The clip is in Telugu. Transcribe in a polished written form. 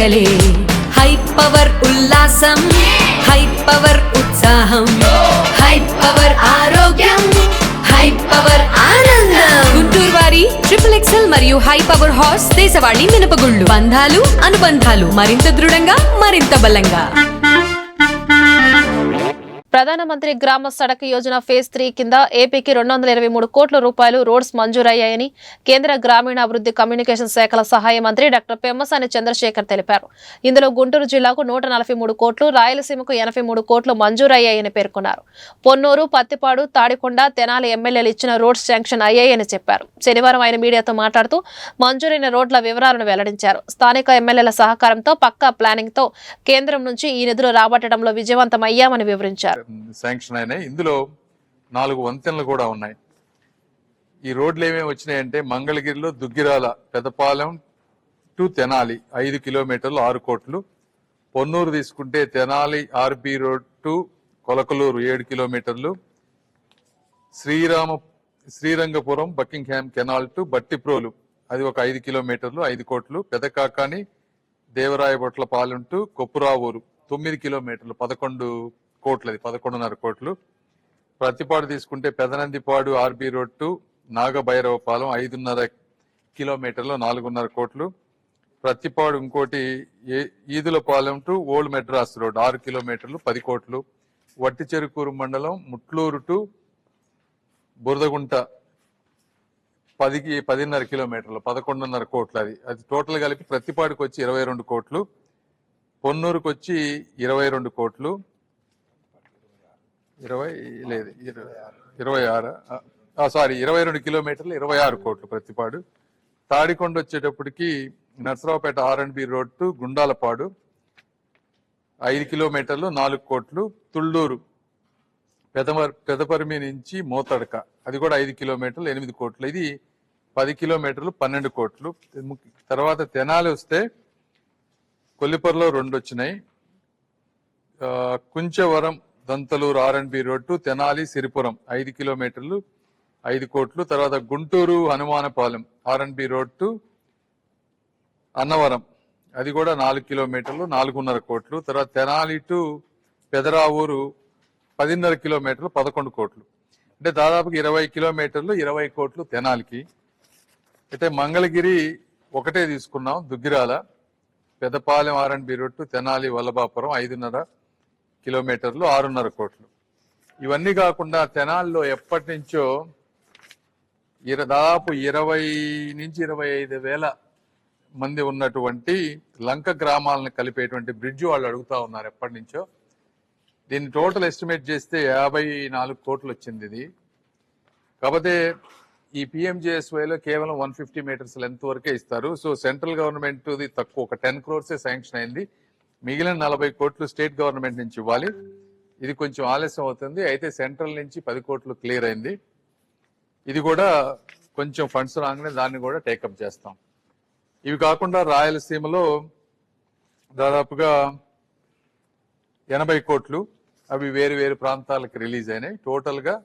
పండగలే హై పవర్ ఉల్లాసం హై పవర్ ఉత్సాహం హై పవర్ ఆరోగ్యం హై పవర్ ఆనందం గుంటూరు వారి XXL మరియు హై పవర్ హార్స్ దేశవాళీ మినపగుళ్ళు బంధాలు అనుబంధాలు మరింత దృఢంగా మరింత బలంగా. ప్రధానమంత్రి గ్రామ సడక్ యోజన ఫేజ్ 3 కింద ఏపీకి 223 కోట్ల రూపాయలు రోడ్స్ మంజూరయ్యాయని కేంద్ర గ్రామీణాభివృద్ధి కమ్యూనికేషన్ శాఖల సహాయ మంత్రి డాక్టర్ పెమ్మసాని చంద్రశేఖర్ తెలిపారు. ఇందులో గుంటూరు జిల్లాకు 143 కోట్లు, రాయలసీమకు 83 కోట్లు మంజూరయ్యాయని పేర్కొన్నారు. పొన్నూరు, పత్తిపాడు, తాడికొండ, తెనాలి ఎమ్మెల్యేలు ఇచ్చిన రోడ్స్ శాంక్షన్ అయ్యాయని చెప్పారు. శనివారం ఆయన మీడియాతో మాట్లాడుతూ మంజూరైన రోడ్ల వివరాలను వెల్లడించారు. స్థానిక ఎమ్మెల్యేల సహకారంతో పక్కా ప్లానింగ్ తో కేంద్రం నుంచి ఈ నిధులు రాబట్టడంలో విజయవంతమయ్యామని వివరించారు. శాంక్షన్ అయినాయి. ఇందులో 4 వంతెనలు కూడా ఉన్నాయి. ఈ రోడ్లు ఏమేమి వచ్చినాయంటే మంగళగిరిలో దుగ్గిరాల పెదపాలెం టు తెనాలి 5 కిలోమీటర్లు 6 కోట్లు. పొన్నూరు తీసుకుంటే Tenali RB road to Kolakaluru 7 కిలోమీటర్లు. Srirangapuram Buckingham canal to Bhattiprolu అది ఒక 5 కిలోమీటర్లు 5 కోట్లు. పెదకాకాని దేవరాయబొట్లపాలెం టు కొప్పురావూరు 9 కిలోమీటర్లు 11 కోట్లు, అది 11.5 కోట్లు. ప్రతిపాడు తీసుకుంటే పెదనందిపాడు ఆర్బీ రోడ్ టు నాగభైరవపాలెం 5.5 కిలోమీటర్లు 4.5 కోట్లు. ప్రతిపాడు ఇంకోటి ఈదులపాలెం టు ఓల్డ్ మెడ్రాస్ రోడ్ 6 కిలోమీటర్లు 10 కోట్లు. వట్టిచెరుకూరు మండలం ముట్లూరు టు బురదగుంట 10.5 కిలోమీటర్లు 11.5 కోట్లు, అది టోటల్ కలిపి ప్రతిపాడుకు వచ్చి 22 కోట్లు. పొన్నూరుకు వచ్చి 22 కోట్లు, 22 కిలోమీటర్లు 26 కోట్లు ప్రతిపాడు. తాడికొండ వచ్చేటప్పటికి Narasaraopet R&B road to Gundalapadu 5 కిలోమీటర్లు 4 కోట్లు. తుళ్ళూరు పెదపరిమి నుంచి మోతడక అది కూడా 5 కిలోమీటర్లు 8 కోట్లు, ఇది 10 కిలోమీటర్లు 12 కోట్లు. తర్వాత తెనాలి వస్తే కొల్లిపర్లో 2 వచ్చినాయి. Kunchavaram Dantaluru R&B road to Tenali Siripuram 5 కిలోమీటర్లు 5 కోట్లు. తర్వాత Guntur Hanumanapalem R&B road to Annavaram అది కూడా 4 కిలోమీటర్లు 4.5 కోట్లు. తర్వాత తెనాలి టు పెదరావూరు 10.5 కిలోమీటర్లు 11 కోట్లు. అంటే దాదాపుగా 20 కిలోమీటర్లు 20 కోట్లు తెనాలికి. అయితే మంగళగిరి ఒకటే తీసుకున్నాం, Duggirala Pedapalem R&B road to Tenali Vallabhapuram 5.5 కిలోమీటర్లు 6.5 కోట్లు. ఇవన్నీ కాకుండా తెనాల్లో ఎప్పటి నుంచో దాదాపు 20 నుంచి 25 వేల మంది ఉన్నటువంటి లంక గ్రామాలను కలిపేటువంటి బ్రిడ్జ్ వాళ్ళు అడుగుతా ఉన్నారు ఎప్పటి నుంచో. దీన్ని టోటల్ ఎస్టిమేట్ చేస్తే 54 కోట్లు వచ్చింది ఇది. కాకపోతే ఈ PMJSYలో కేవలం 150 మీటర్స్ లెంత్ వరకే ఇస్తారు. సో సెంట్రల్ గవర్నమెంట్ తక్కువ ఒక 10 crores శాంక్షన్ అయింది. మిగిలిన 40 కోట్లు స్టేట్ గవర్నమెంట్ నుంచి ఇవ్వాలి. ఇది కొంచెం ఆలస్యం అవుతుంది. అయితే సెంట్రల్ నుంచి 10 కోట్లు క్లియర్ అయింది. ఇది కూడా కొంచెం ఫండ్స్ రాగానే దాన్ని కూడా టేకప్ చేస్తాం. ఇవి కాకుండా రాయలసీమలో దాదాపుగా 80 కోట్లు అవి వేరు వేరు ప్రాంతాలకు రిలీజ్ అయినాయి. టోటల్ గా